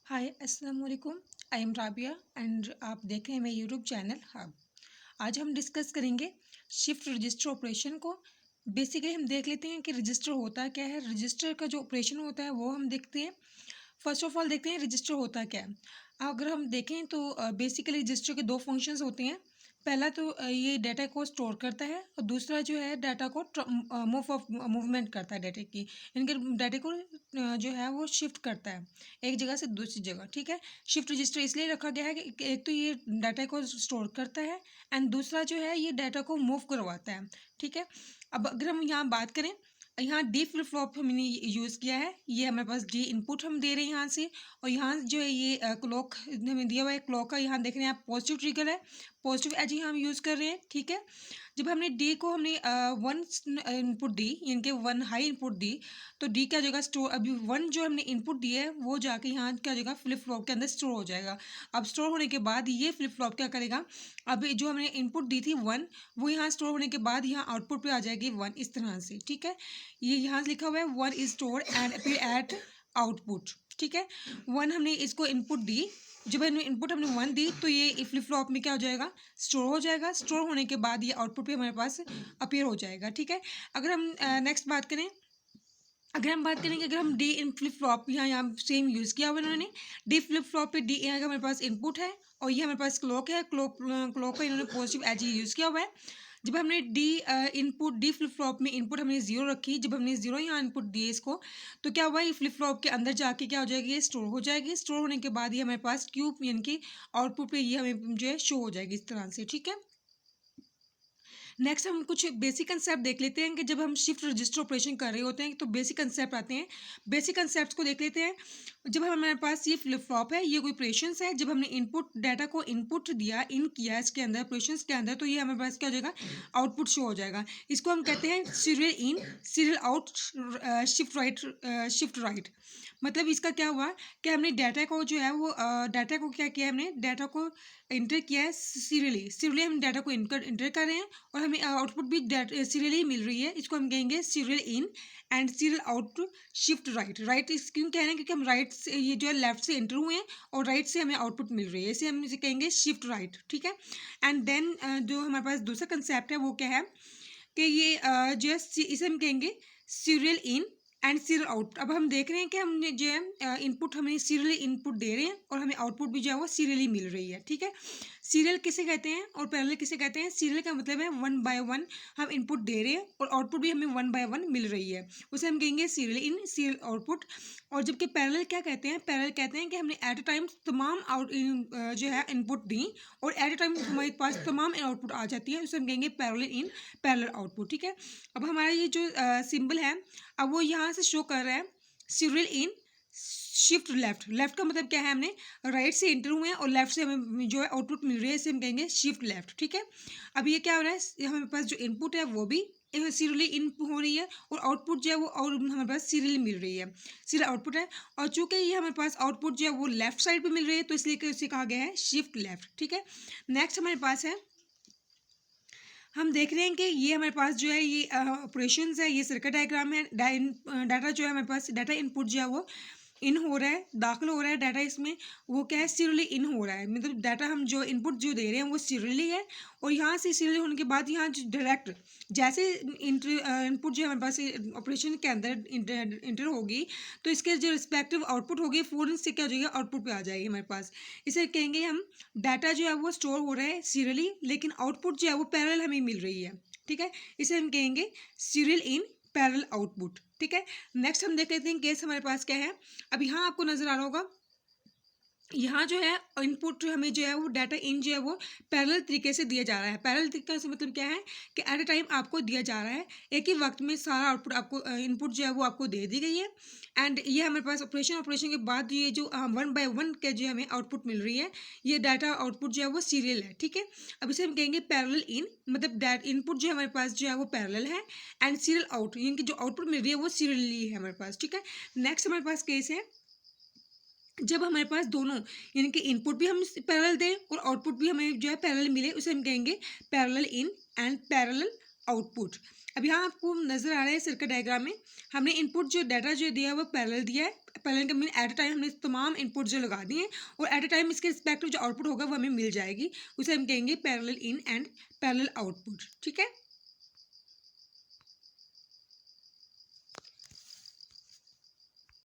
हाय अस्सलाम वालेकुम। I am Rabia and आप देख रहे हैं मेरे यूट्यूब चैनल हब। आज हम डिस्कस करेंगे शिफ्ट रजिस्टर ऑपरेशन को। बेसिकली हम देख लेते हैं कि रजिस्टर होता क्या है। रजिस्टर का जो ऑपरेशन होता है वो हम देखते हैं। फर्स्ट ऑफ ऑल देखते हैं रजिस्टर होता क्या है। अगर हम देखें तो बेसिकली रजिस्टर के दो फंक्शंस होते हैं। पहला तो ये डाटा को स्टोर करता है और दूसरा जो है डाटा को मूवमेंट करता है डाटा की। इनके डाटा को जो है वो शिफ्ट करता है एक जगह से दूसरी जगह। ठीक है, शिफ्ट रजिस्टर इसलिए रखा गया है कि एक तो ये डाटा को स्टोर करता है एंड दूसरा जो है ये डाटा को मूव करवाता है। ठीक है, अब अगर हम यहाँ बात करें, यहाँ डी फ्लिप फ्लॉप हमने यूज़ किया है। ये हमारे पास डी इनपुट हम दे रहे हैं यहाँ से, और यहाँ जो है ये क्लॉक हमें दिया हुआ है। क्लॉक का यहाँ देख रहे हैं आप पॉजिटिव ट्रिगर है, पॉजिटिव एज ही हम यूज़ कर रहे हैं। ठीक है, जब हमने डी को हमने वन इनपुट दी, यानी कि वन हाई इनपुट दी, तो डी क्या हो जाएगा स्टोर। अभी वन जो हमने इनपुट दिया है वो जाके यहाँ क्या हो जाएगा फ्लिप फ्लॉप के अंदर स्टोर हो जाएगा। अब स्टोर होने के बाद ये फ्लिप फ्लॉप क्या करेगा, अब जो हमने इनपुट दी थी वन, वो यहाँ स्टोर होने के बाद यहाँ आउटपुट पे आ जाएगी वन, इस तरह से। ठीक है, ये यहाँ से लिखा हुआ है one is store and appear eight output. ठीक है, वन हमने इसको इनपुट दी, जब हमने वन दी तो ये फ्लिप फ्लॉप में क्या हो जाएगा, स्टोर हो जाएगा। स्टोर होने के बाद ये आउटपुट पे हमारे पास अपीयर हो जाएगा। ठीक है, अगर हम नेक्स्ट बात करें, अगर हम बात करेंगे, अगर हम डी इन फ्लिप फ्लॉप यहाँ सेम यूज़ किया हुआ इन्होंने। डी फ्लिप फ्लॉप पे डी यहाँ का हमारे पास इनपुट है और ये हमारे पास क्लॉक है। क्लॉक का इन्होंने पॉजिटिव एज यूज़ किया हुआ है। जब हमने D input D flip flop में इनपुट हमने जीरो रखी, जब हमने जीरो यहाँ इनपुट दिए इसको, तो क्या हुआ, ये फ्लिप फ्लॉप के अंदर जाके क्या हो जाएगी, ये स्टोर हो जाएगी। स्टोर होने के बाद ये हमारे पास क्यूब यानी कि आउटपुट पे ये हमें जो है शो हो जाएगी इस तरह से। ठीक है, नेक्स्ट हम कुछ बेसिक कंसेप्ट देख लेते हैं कि जब हम शिफ्ट रजिस्टर ऑपरेशन कर रहे होते हैं तो बेसिक कंसेप्ट आते हैं। बेसिक कंसेप्ट को देख लेते हैं। जब हमारे पास ये फ्लिप फ्लॉप है, ये कोई ऑपरेशंस है, जब हमने इनपुट डाटा को इनपुट दिया, इन किया इसके अंदर ऑपरेशंस के अंदर, तो ये हमारे पास क्या हो जाएगा, आउटपुट शो हो जाएगा। इसको हम कहते हैं serial in, serial out, shift right, shift right. मतलब इसका क्या हुआ कि हमने डाटा को जो है वो डाटा को क्या किया, हमने डाटा को इंटर किया है सीरियली। सीरियली हम डाटा को इंटर कर रहे हैं और हमें आउटपुट भी सीरियली मिल रही है। इसको हम कहेंगे serial in and serial out shift right. Right इस क्यों कह रहे हैं, क्योंकि हम राइट से, ये जो है लेफ्ट से एंटर हुए हैं और राइट से हमें आउटपुट मिल रही है, इसे हम इसे कहेंगे शिफ्ट राइट। ठीक है, एंड देन जो हमारे पास दूसरा कंसेप्ट है वो क्या है कि ये जो है इसे हम कहेंगे serial in and serial out. अब हम देख रहे हैं कि हमने जो है इनपुट हमें सीरियली इनपुट दे रहे हैं और हमें आउटपुट भी जो है वो सीरियली मिल रही है। ठीक है, सीरियल किसे कहते हैं और पैरेलल किसे कहते हैं। सीरियल का मतलब है वन बाय वन हम इनपुट दे रहे हैं और आउटपुट भी हमें वन बाय वन मिल रही है, उसे हम कहेंगे सीरियल इन, सीरियल आउटपुट। और जबकि पैरेलल क्या कहते हैं, पैरेलल कहते हैं कि हमने एट अ टाइम तमाम जो है इनपुट दी और एट अ टाइम हमारे पास तमाम आउटपुट आ जाती है, उसे हम कहेंगे पैरेलल इन, पैरेलल आउटपुट। ठीक है, अब हमारा ये जो सिंबल है, अब वो यहाँ से शो कर रहा है serial in shift left. Left का मतलब क्या है, हमने राइट से एंटर हुए हैं और लेफ्ट से हमें जो है आउटपुट मिल रही है, इसे हम कहेंगे शिफ्ट लेफ्ट। ठीक है, अब ये क्या हो रहा है, हमारे पास जो इनपुट है वो भी सीरियली इन हो रही है और आउटपुट जो है वो और हमारे पास सीरियली मिल रही है, सीरियल आउटपुट है। और चूंकि ये हमारे पास आउटपुट जो है वो लेफ्ट साइड पे मिल रही है, तो इसलिए इसे कहा गया है शिफ्ट लेफ्ट। ठीक है, नेक्स्ट हमारे पास है, हम देख रहे हैं कि ये हमारे पास जो है ये ऑपरेशंस है, ये सर्किट डायग्राम है। डाटा जो है हमारे पास, डाटा इनपुट जो है वो इन हो रहा है, दाखिल हो रहा है डाटा, इसमें वो क्या है सीरियली इन हो रहा है। मतलब डाटा हम जो इनपुट जो दे रहे हैं वो सीरियली है और यहाँ से सीरियली होने के बाद यहाँ डायरेक्ट जैसे इनपुट जो हमारे पास ऑपरेशन के अंदर इंटर होगी, तो इसके जो रिस्पेक्टिव आउटपुट होगी फ़ौरन से क्या हो जाएगा, आउटपुट पे आ जाएगी हमारे पास। इसे कहेंगे हम डाटा जो है वो स्टोर हो रहा है सीरियली, लेकिन आउटपुट जो है वो पैरेलल हमें मिल रही है। ठीक है, इसे हम कहेंगे सीरियल इन, पैरेलल आउटपुट। ठीक है, नेक्स्ट हम देख लेते हैं केस हमारे पास क्या है। अब यहाँ आपको नजर आ रहा होगा, यहाँ जो है इनपुट हमें जो है वो डाटा इन जो है वो पैरेलल तरीके से दिया जा रहा है। पैरेलल तरीके से मतलब क्या है कि एट अ टाइम आपको दिया जा रहा है, एक ही वक्त में सारा आउटपुट आपको इनपुट जो है वो आपको दे दी गई है। एंड ये हमारे पास ऑपरेशन के बाद ये जो वन बाय वन के जो हमें आउटपुट मिल रही है, ये डाटा आउटपुट जो है वो सीरियल है। ठीक है, अब इसे हम कहेंगे पैरेलल इन, मतलब इनपुट जो हमारे पास जो है वो पैरेलल है एंड सीरियल आउट, यानी कि जो आउटपुट मिल रही है वो सीरियली है हमारे पास। ठीक है, नेक्स्ट हमारे पास केस है जब हमारे पास दोनों यानी कि इनपुट भी हम पैरेलल दें और आउटपुट भी हमें जो है पैरेलल मिले, उसे हम कहेंगे parallel in and parallel output. अब यहाँ आपको नज़र आ रहा है सर्किट डायग्राम में, हमने इनपुट जो डाटा जो दिया है वो पैरेलल दिया है। पैरेलल का मीन एट अ टाइम हमने तमाम इनपुट जो लगा दिए हैं और एट अ टाइम इसके रिस्पेक्टिव जो आउटपुट होगा वो हमें मिल जाएगी, उसे हम कहेंगे parallel in and parallel output. ठीक है।